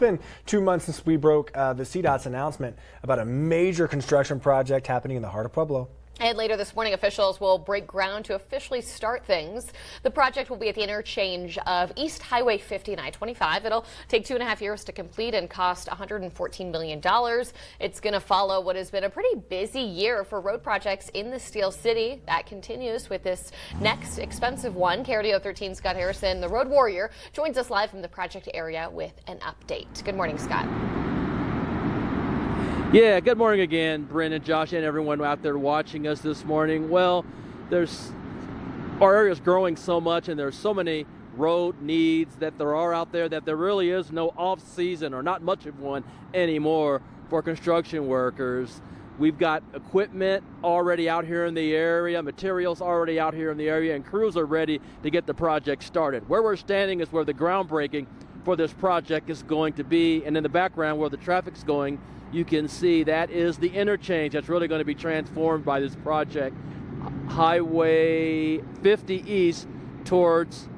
Been 2 months since we broke the CDOT's announcement about a major construction project happening in the heart of Pueblo. And later this morning, officials will break ground to officially start things. The project will be at the interchange of East Highway 50 and I-25. It'll take 2.5 years to complete and cost $114 million. It's going to follow what has been a pretty busy year for road projects in the Steel City. That continues with this next expensive one. KRDO 13 Scott Harrison, the road warrior, joins us live from the project area with an update. Good morning, Scott. Yeah, good morning again, Brendan, Josh, and everyone out there watching us this morning. Well, our area is growing so much, and there's so many road needs that there are out there that there really is no off-season or not much of one anymore for construction workers. We've got equipment already out here in the area, materials already out here in the area, and crews are ready to get the project started. Where we're standing is where the groundbreaking for this project is going to be, and in the background where the traffic's going, you can see that is the interchange that's really going to be transformed by this project. Highway 50 east towards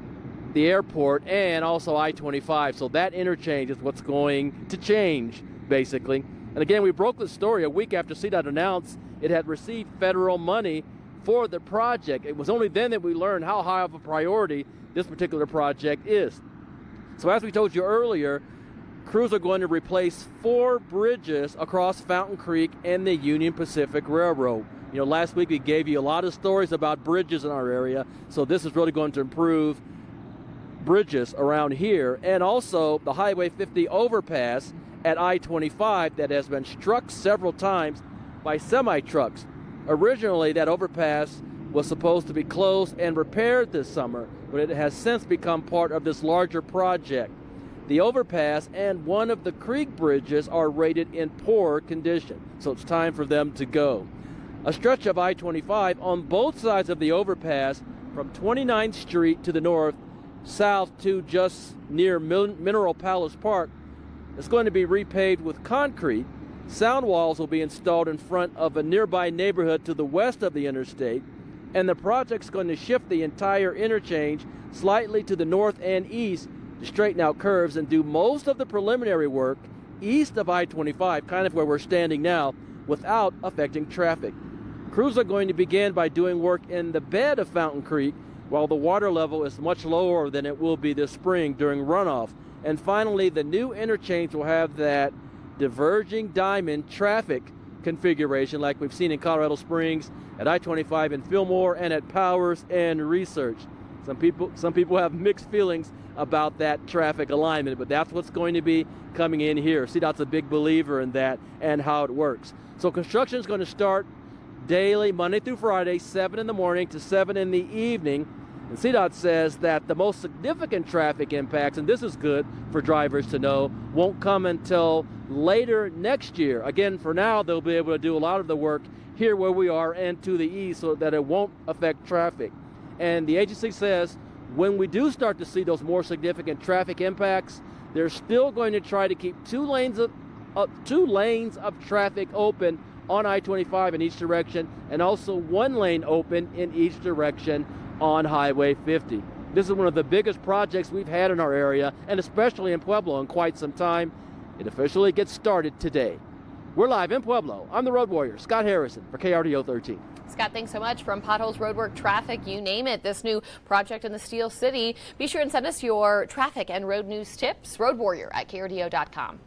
the airport and also I-25. So that interchange is what's going to change, basically. And again, we broke the story a week after CDOT announced it had received federal money for the project. It was only then that we learned how high of a priority this particular project is. So as we told you earlier, crews are going to replace 4 bridges across Fountain Creek and the Union Pacific Railroad. You know, last week we gave you a lot of stories about bridges in our area, so this is really going to improve bridges around here. And also the Highway 50 overpass at I-25 that has been struck several times by semi-trucks. Originally, that overpass was supposed to be closed and repaired this summer, but it has since become part of this larger project. The overpass and one of the creek bridges are rated in poor condition, so it's time for them to go. A stretch of I-25 on both sides of the overpass from 29th Street to the north, south to just near Mineral Palace Park is going to be repaved with concrete. Sound walls will be installed in front of a nearby neighborhood to the west of the interstate, and the project's going to shift the entire interchange slightly to the north and east to straighten out curves and do most of the preliminary work east of I-25, kind of where we're standing now, without affecting traffic. Crews are going to begin by doing work in the bed of Fountain Creek while the water level is much lower than it will be this spring during runoff. And finally, the new interchange will have that diverging diamond traffic configuration like we've seen in Colorado Springs, at I-25 in Fillmore, and at Powers and Research. Some people have mixed feelings about that traffic alignment, but that's what's going to be coming in here. CDOT's a big believer in that and how it works. So construction is going to start daily, Monday through Friday, 7 in the morning to 7 in the evening. And CDOT says that the most significant traffic impacts, and this is good for drivers to know, won't come until later next year. Again, for now, they'll be able to do a lot of the work here where we are and to the east so that it won't affect traffic. And the agency says when we do start to see those more significant traffic impacts, they're still going to try to keep 2 lanes of traffic open on I-25 in each direction, and also 1 lane open in each direction on Highway 50. This is one of the biggest projects we've had in our area, and especially in Pueblo, in quite some time. It officially gets started today. We're live in Pueblo. I'm the road warrior, Scott Harrison, for KRDO 13. Scott, thanks so much. From potholes, roadwork, traffic, you name it, this new project in the Steel City. Be sure and send us your traffic and road news tips. Road warrior at KRDO.com.